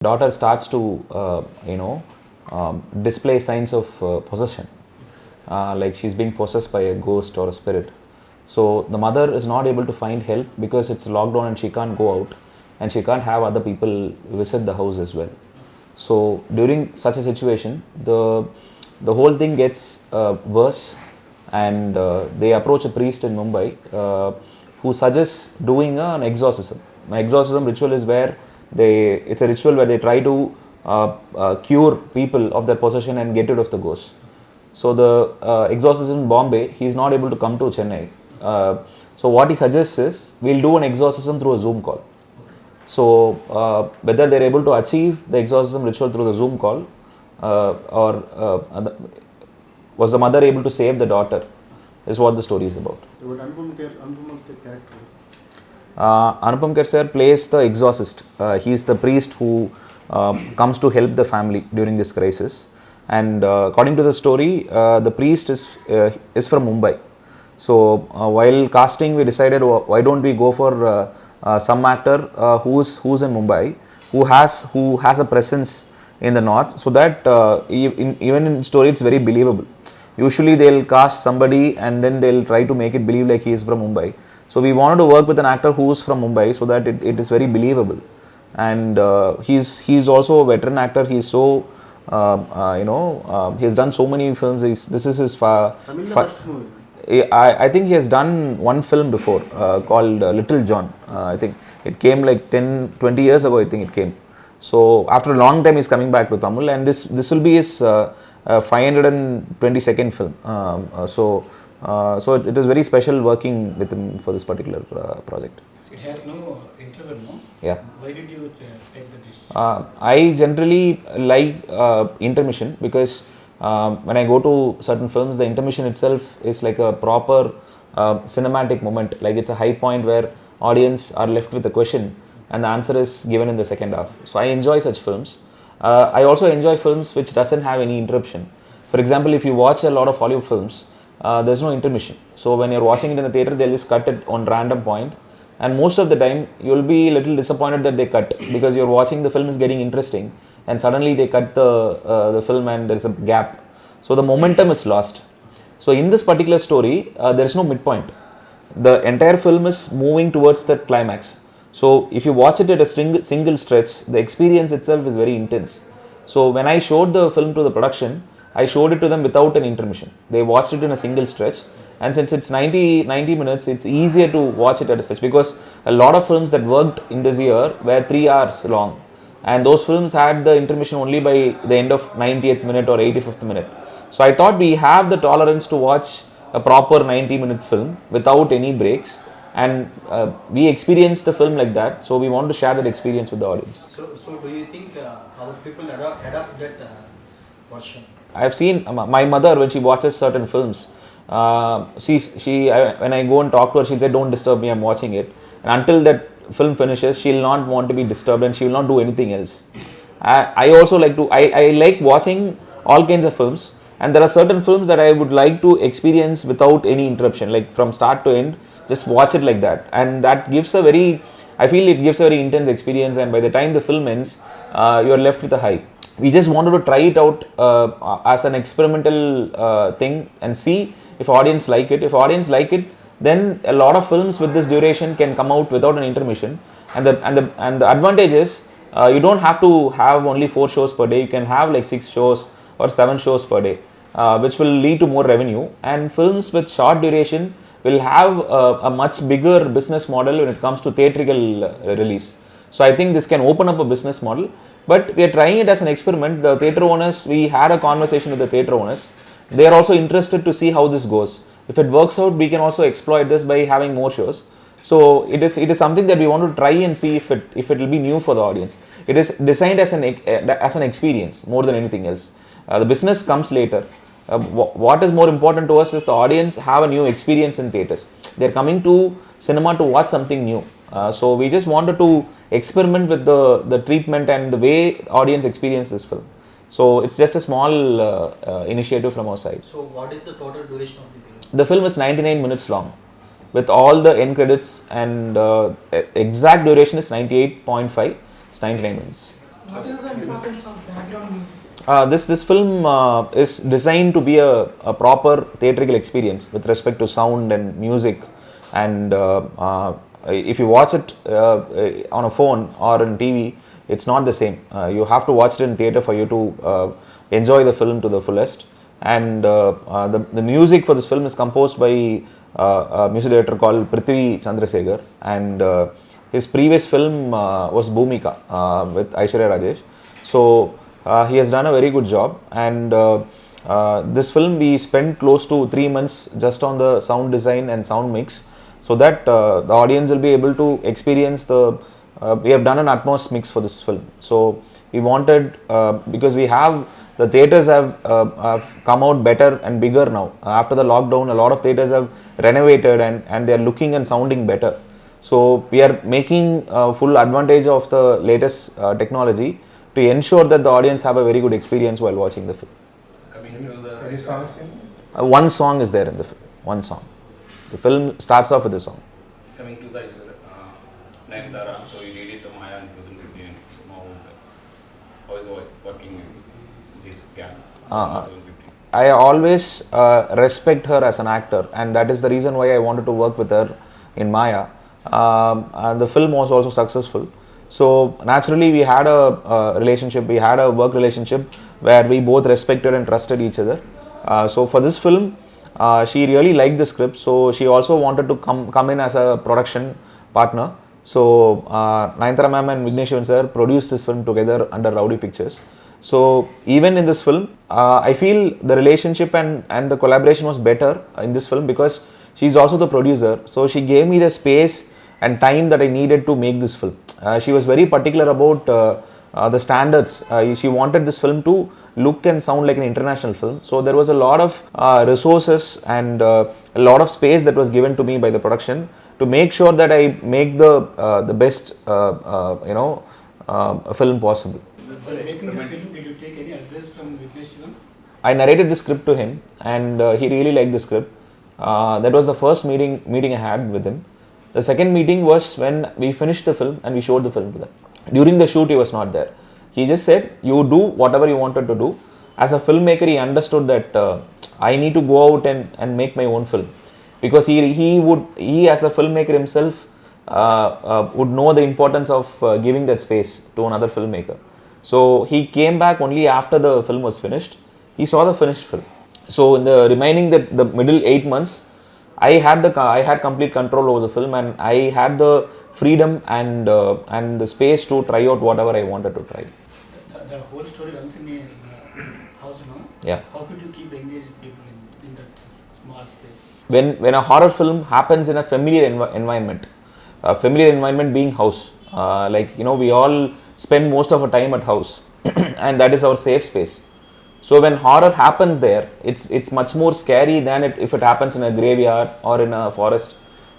daughter starts to display signs of possession, like she's being possessed by a ghost or a spirit. So the mother is not able to find help because it's lockdown and she can't go out, and she can't have other people visit the house as well. So during such a situation, the whole thing gets worse, and they approach a priest in Mumbai who suggests doing an exorcism. An exorcism ritual is where it's a ritual where they try to cure people of their possession and get rid of the ghost. So the exorcism in Bombay, he is not able to come to Chennai. So what he suggests is, we'll do an exorcism through a Zoom call. So whether they're able to achieve the exorcism ritual through the Zoom call, or was the mother able to save the daughter, is what the story is about. Anupam Kher character. Anupam Kher sir plays the exorcist. He is the priest who comes to help the family during this crisis. And according to the story, the priest is from Mumbai. So while casting, we decided, why don't we go for some actor who's in Mumbai, who has a presence in the north, so that even in story it's very believable. Usually they'll cast somebody and then they'll try to make it believe like he is from Mumbai. So we wanted to work with an actor who's from Mumbai so that it is very believable. And he's also a veteran actor. He's so he has done so many films. This is his first movie. I think he has done one film before called Little John. I think it came like 10-20 years ago. I think it came. So after a long time, he's coming back to Tamil, and this will be his 522nd film. So it is very special working with him for this particular project. It has no interval, no? Yeah. Why did you take the decision? I generally like intermission, because when I go to certain films, the intermission itself is like a proper cinematic moment. Like, it's a high point where audience are left with a question and the answer is given in the second half. So I enjoy such films. I also enjoy films which doesn't have any interruption. For example, if you watch a lot of Hollywood films, there's no intermission. So when you're watching it in the theater, they'll just cut it on random point. And most of the time, you'll be a little disappointed that they cut, because you're watching, the film is getting interesting, and suddenly they cut the film and there's a gap. So the momentum is lost. So in this particular story, there is no midpoint. The entire film is moving towards the climax. So if you watch it at a single stretch, the experience itself is very intense. So when I showed the film to the production, I showed it to them without an intermission. They watched it in a single stretch. And since it's 90 minutes, it's easier to watch it at a stretch, because a lot of films that worked in this year were 3 hours long. And those films had the intermission only by the end of 90th minute or 85th minute. So I thought we have the tolerance to watch a proper 90-minute film without any breaks. And we experienced the film like that. So we want to share that experience with the audience. So do you think how people adapt that version? I've seen my mother, when she watches certain films, when I go and talk to her, she'll say, don't disturb me, I'm watching it. And until that film finishes, she'll not want to be disturbed and she will not do anything else. I also I like watching all kinds of films, and there are certain films that I would like to experience without any interruption, like from start to end, just watch it like that. And that gives I feel it gives a very intense experience, and by the time the film ends, you're left with a high. We just wanted to try it out as an experimental thing and see if audience like it. If audience like it, then a lot of films with this duration can come out without an intermission. And the advantage is, you don't have to have only 4 shows per day. You can have like 6 shows or 7 shows per day, which will lead to more revenue. And films with short duration will have a much bigger business model when it comes to theatrical release. So I think this can open up a business model. But we are trying it as an experiment. The theatre owners, we had a conversation with the theatre owners. They are also interested to see how this goes. If it works out, we can also exploit this by having more shows. So it is something that we want to try and see if it will be new for the audience. It is designed as an experience more than anything else. The business comes later. What is more important to us is the audience have a new experience in theatres. They are coming to cinema to watch something new. So we just wanted to experiment with the treatment and the way audience experience this film. So it's just a small initiative from our side. So what is the total duration of the film? The film is 99 minutes long, with all the end credits, and exact duration is 98.5. It's 99 minutes. What is the importance of background music? This film is designed to be a proper theatrical experience with respect to sound and music, and if you watch it on a phone or on TV, it's not the same. You have to watch it in theater for you to enjoy the film to the fullest. And the music for this film is composed by a music director called Prithvi Chandrasekhar, and his previous film was Bhumika with Aishwarya Rajesh. So he has done a very good job, and this film we spent close to 3 months just on the sound design and sound mix, so that the audience will be able to experience the we have done an Atmos mix for this film. So we wanted, because we have the theaters have come out better and bigger now. After the lockdown, a lot of theaters have renovated, and they are looking and sounding better. So we are making full advantage of the latest technology to ensure that the audience have a very good experience while watching the film. Coming to the any songs in One song is there in the film. One song. The film starts off with a song. coming to the Nayanthara, so you did it to Maya in 2015. So now, how is it working in this gap? 2015? I always respect her as an actor, and that is the reason why I wanted to work with her in Maya. And the film was also successful. So naturally, we had a relationship, we had a work relationship where we both respected and trusted each other. So for this film, she really liked the script, so she also wanted to come in as a production partner. So Nayanthara ma'am and Vigneshavan sir produced this film together under Rowdy Pictures. So even in this film, I feel the relationship and the collaboration was better in this film because she's also the producer. So she gave me the space and time that I needed to make this film. She was very particular about the standards. She wanted this film to look and sound like an international film. So there was a lot of resources and a lot of space that was given to me by the production to make sure that I make the best film possible. For making this film, did you take any advice from Vigneshavan? I narrated the script to him, and he really liked the script. That was the first meeting I had with him. The second meeting was when we finished the film and we showed the film to them. During the shoot, he was not there. He just said, "You do whatever you wanted to do." As a filmmaker, he understood that I need to go out and make my own film, because he as a filmmaker himself would know the importance of giving that space to another filmmaker. So he came back only after the film was finished. He saw the finished film. So in the remaining the middle 8 months, I had complete control over the film, and I had the freedom and the space to try out whatever I wanted to try. The whole story runs in a house now. Yeah. How could you keep engaged people in that small space? When a horror film happens in a familiar environment, a familiar environment being house, we all spend most of our time at house, and that is our safe space. So when horror happens there, it's much more scary than if it happens in a graveyard or in a forest,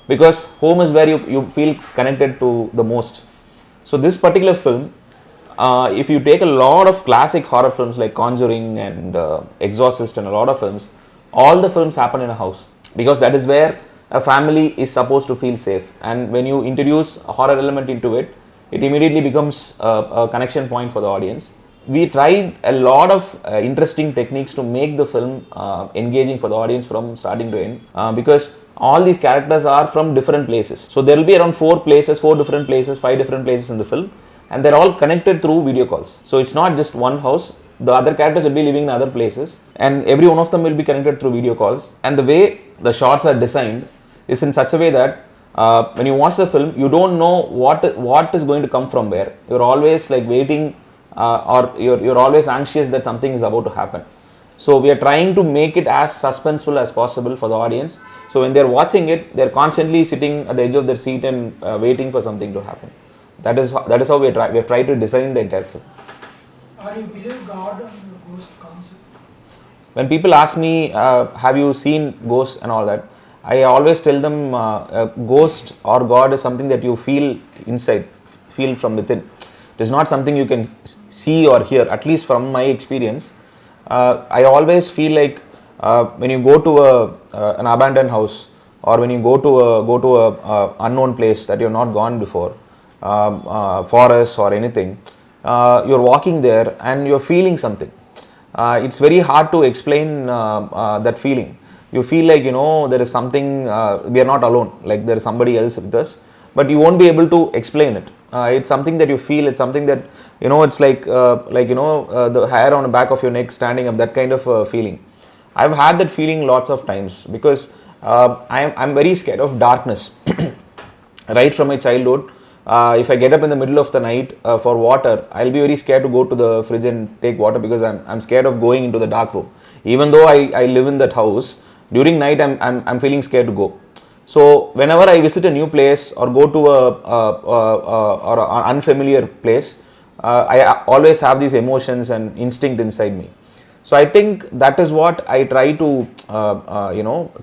because home is where you feel connected to the most. So this particular film, if you take a lot of classic horror films like Conjuring and Exorcist and a lot of films, all the films happen in a house, because that is where a family is supposed to feel safe. And when you introduce a horror element into it, it immediately becomes a connection point for the audience. We tried a lot of interesting techniques to make the film engaging for the audience from starting to end, because all these characters are from different places. So there will be around 4 different places, 5 different places in the film, and they're all connected through video calls. So it's not just one house. The other characters will be living in other places, and every one of them will be connected through video calls. And the way the shots are designed is in such a way that when you watch the film, you don't know what is going to come from where. You're always like waiting, or you're always anxious that something is about to happen. So we are trying to make it as suspenseful as possible for the audience. So when they're watching it, they're constantly sitting at the edge of their seat and waiting for something to happen. That is how we have tried to design the entire film. Are you believe God and ghost concept? When people ask me, have you seen ghosts and all that, I always tell them a ghost or God is something that you feel inside, feel from within. It is not something you can see or hear, at least from my experience. I always feel like when you go to an abandoned house, or when you go to a unknown place that you have not gone before, forest or anything, you're walking there and you're feeling something. It's very hard to explain that feeling. You feel like, there is something, we are not alone, like there is somebody else with us, but you won't be able to explain it. It's something that you feel, it's something that, it's like the hair on the back of your neck standing up, that kind of feeling. I've had that feeling lots of times because I'm very scared of darkness. Right from my childhood, if I get up in the middle of the night for water, I'll be very scared to go to the fridge and take water because I'm scared of going into the dark room. Even though I live in that house, during night I'm feeling scared to go. So whenever I visit a new place or go to an unfamiliar place, I always have these emotions and instinct inside me. So I think that is what I try to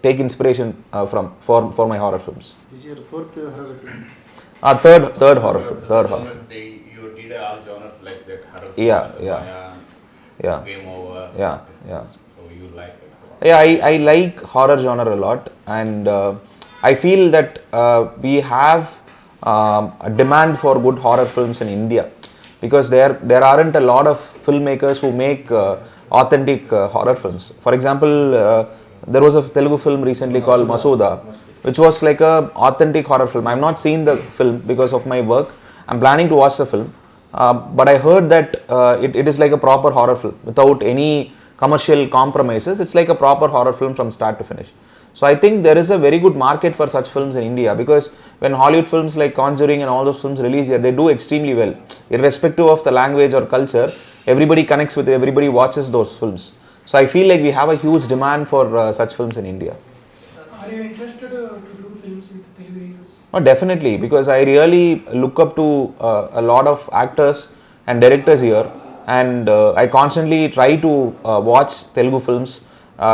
take inspiration from for my horror films. This is your fourth horror film. Third horror film. You did all genres like that, horror Yeah, films, yeah. Maya, Yeah. Game Over. Yeah, yeah. So you like it. Yeah, I like horror genre a lot, and I feel that we have a demand for good horror films in India because there aren't a lot of filmmakers who make authentic horror films. For example, there was a Telugu film recently called Masuda, which was like a authentic horror film. I've not seen the film because of my work. I'm planning to watch the film, but I heard that it is like a proper horror film without any commercial compromises. It's like a proper horror film from start to finish. So I think there is a very good market for such films in India because when Hollywood films like Conjuring and all those films release here, they do extremely well. Irrespective of the language or culture, everybody connects with it, everybody watches those films. So I feel like we have a huge demand for such films in India. Are you interested to do films with Telugu heroes? Oh, definitely, because I really look up to a lot of actors and directors here, and I constantly try to watch Telugu films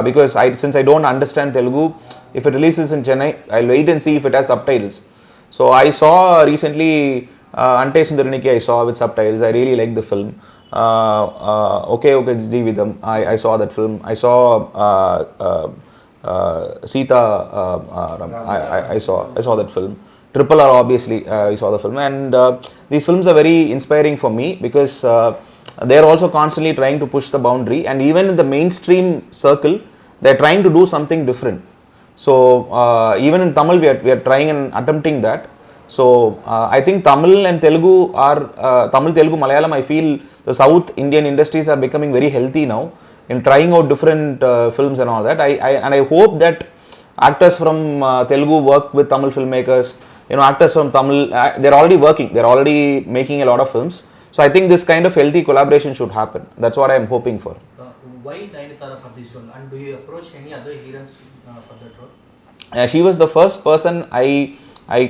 because since I don't understand Telugu, if it releases in Chennai, I'll wait and see if it has subtitles. So I saw recently Ante Sundariniki, I saw with subtitles. I really liked the film. Okay, Jeevidam, I saw that film. I saw Sita, I saw that film. Triple R, obviously, I saw the film, and these films are very inspiring for me because they are also constantly trying to push the boundary, and even in the mainstream circle, they are trying to do something different. So even in Tamil, we are trying and attempting that. So I think Tamil and Telugu are Tamil, Telugu, Malayalam. I feel the South Indian industries are becoming very healthy now in trying out different films and all that. I hope that actors from Telugu work with Tamil filmmakers. Actors from Tamil, they're already working. They're already making a lot of films. So I think this kind of healthy collaboration should happen. That's what I'm hoping for. Why Nayanthara for this role? And do you approach any other heroines for that role? She was the first person I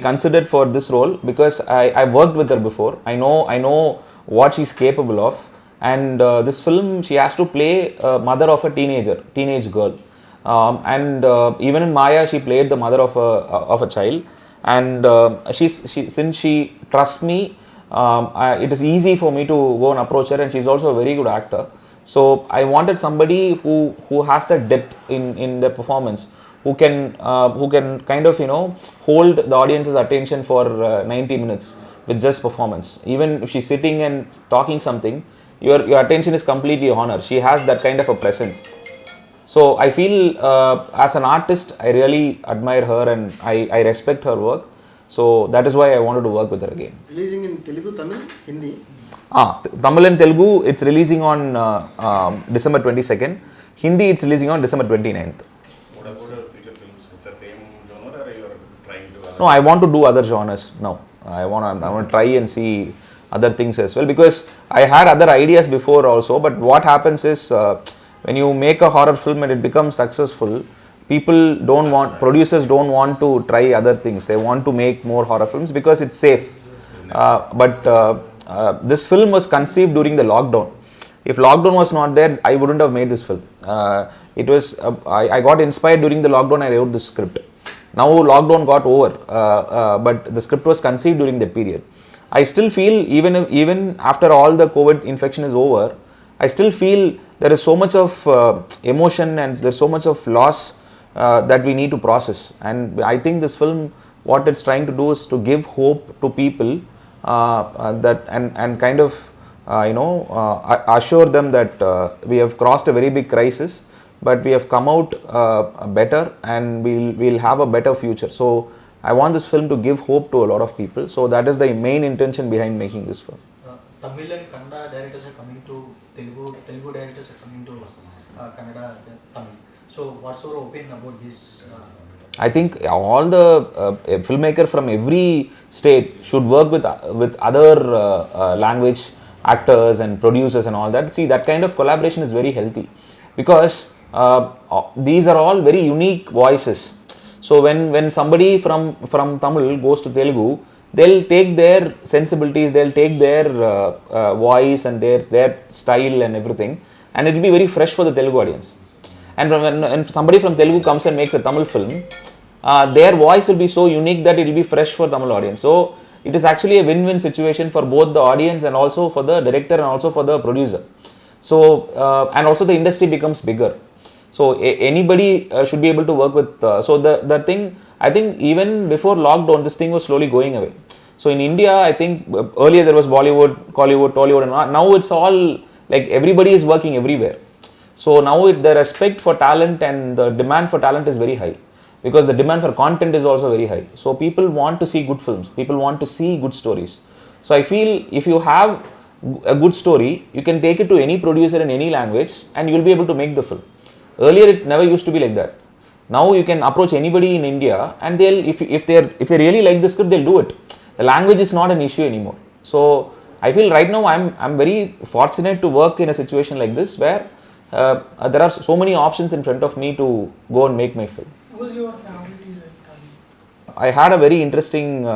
considered for this role because I worked with her before. I know what she's capable of. And this film, she has to play a mother of a teenage girl. And even in Maya, she played the mother of a child. And since she trusts me, it is easy for me to go and approach her, and she's also a very good actor. So I wanted somebody who has the depth in their performance, who can kind of hold the audience's attention for 90 minutes with just performance. Even if she's sitting and talking something, your attention is completely on her. She has that kind of a presence. So I feel as an artist, I really admire her and I respect her work. So that is why I wanted to work with her again. Releasing in Telugu, Tamil, Hindi? Tamil and Telugu, it's releasing on December 22nd. Hindi, it's releasing on December 29th. What about your future films? It's the same genre or you are trying to... No, I want to do other genres now. I want to try and see other things as well because I had other ideas before also, but what happens is when you make a horror film and it becomes successful, producers don't want to try other things. They want to make more horror films because it's safe. But this film was conceived during the lockdown. If lockdown was not there, I wouldn't have made this film. I got inspired during the lockdown. I wrote the script. Now lockdown got over, but the script was conceived during that period. I still feel even after all the COVID infection is over, I still feel there is so much of emotion and there's so much of loss that we need to process. And I think this film, what it's trying to do is to give hope to people that and kind of assure them that we have crossed a very big crisis, but we have come out better, and we'll have a better future. So I want this film to give hope to a lot of people. So that is the main intention behind making this film. Tamil and Kannada directors are coming to Telugu directors are coming to Kannada, Tamil. So what's your opinion about this? I think all the filmmaker from every state should work with other language actors and producers and all that. See, that kind of collaboration is very healthy, because these are all very unique voices. So when somebody from Tamil goes to Telugu, they'll take their sensibilities, they'll take their voice and their style and everything, and it will be very fresh for the Telugu audience. And when somebody from Telugu comes and makes a Tamil film, their voice will be so unique that it will be fresh for Tamil audience. So it is actually a win-win situation for both the audience and also for the director and also for the producer. So and also the industry becomes bigger. So anybody should be able to work with. So the thing, I think even before lockdown, this thing was slowly going away. So in India, I think earlier there was Bollywood, Collywood, Tollywood, and now it's all like everybody is working everywhere. So now the respect for talent and the demand for talent is very high, because the demand for content is also very high. So people want to see good films, people want to see good stories. So I feel if you have a good story, you can take it to any producer in any language and you will be able to make the film. Earlier it never used to be like that. Now you can approach anybody in India and they'll, if they really like the script, they'll do it. The language is not an issue anymore. So I feel right now I'm very fortunate to work in a situation like this, where there are so many options in front of me to go and make my film. Who's your family like? I had a very interesting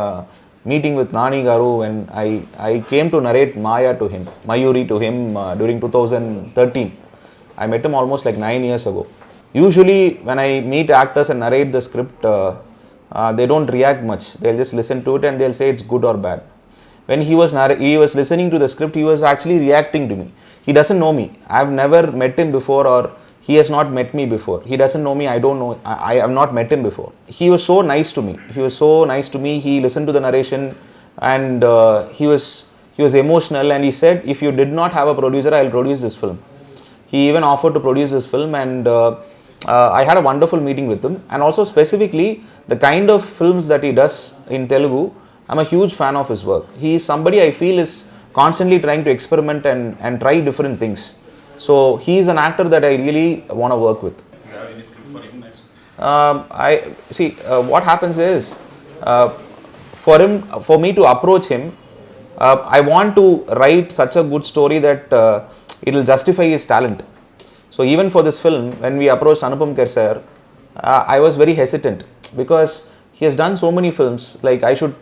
meeting with Nani Garu when I came to narrate Mayuri to him during 2013. I met him almost like 9 years ago. Usually when I meet actors and narrate the script, they don't react much. They'll just listen to it and they'll say it's good or bad. When he was listening to the script, he was actually reacting to me. He doesn't know me. I've never met him before, or he has not met me before. He doesn't know me. I don't know. I have not met him before. He was so nice to me. He listened to the narration, and he was emotional, and he said, if you did not have a producer, I'll produce this film. He even offered to produce this film, and I had a wonderful meeting with him. And also specifically the kind of films that he does in Telugu, I'm a huge fan of his work. He is somebody I feel is constantly trying to experiment and try different things. So he is an actor that I really want to work with. You have any script for him next? What happens is, for me to approach him, I want to write such a good story that it will justify his talent. So even for this film, when we approached Anupam Kher sir, I was very hesitant, because he has done so many films. Like I should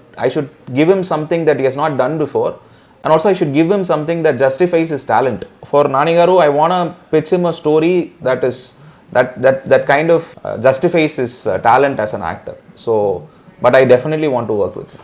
give him something that he has not done before, and also I should give him something that justifies his talent. For Nani Garu, I want to pitch him a story that kind of justifies his talent as an actor. So, but I definitely want to work with him.